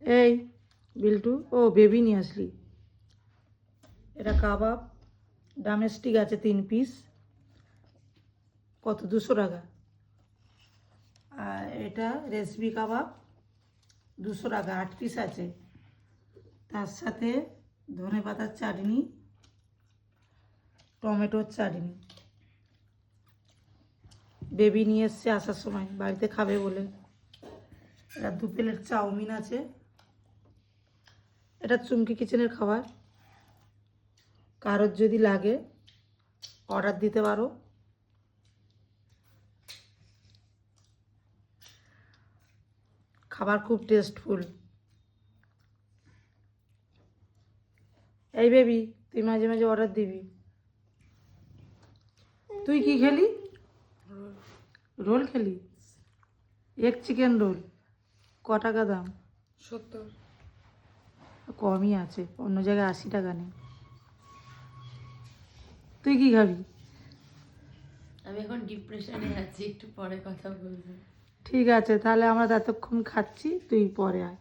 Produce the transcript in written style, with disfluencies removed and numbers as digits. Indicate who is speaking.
Speaker 1: এই বিল্টু, ও বেবি নিয়ে আসলি। এটা কাবাব ডোমেস্টিক আছে 3 পিস, কত 200 টাকা। আর এটা রেসিপি কাবাব 200 টাকা, 8 পিস আছে। তার সাথে ধনে পাতার চাটনি, টমেটোর চাটনি। বেবি নিয়ে এসছে আসার সময়, বাড়িতে খাবে বলে। এটা 2 প্লেট চাউমিন আছে। এটা চুমকি কিচেনের খাবার, কারোর যদি লাগে অর্ডার দিতে পারো। খাবার খুব টেস্টফুল। এই বেবি, তুই মাঝে মাঝে অর্ডার দিবি। তুই কি খেলি? রোল খেলি? এক চিকেন রোল ক টাকা দাম?
Speaker 2: 70।
Speaker 1: কমই আছে, অন্য জায়গায় 80 টাকা নেই। তুই কি খাবি?
Speaker 2: আমি এখন ডিপ্রেশনে আছি, একটু পরে কথা বলবো।
Speaker 1: ঠিক আছে, তাহলে আমরা এতক্ষণ খাচ্ছি, তুই পরে আয়।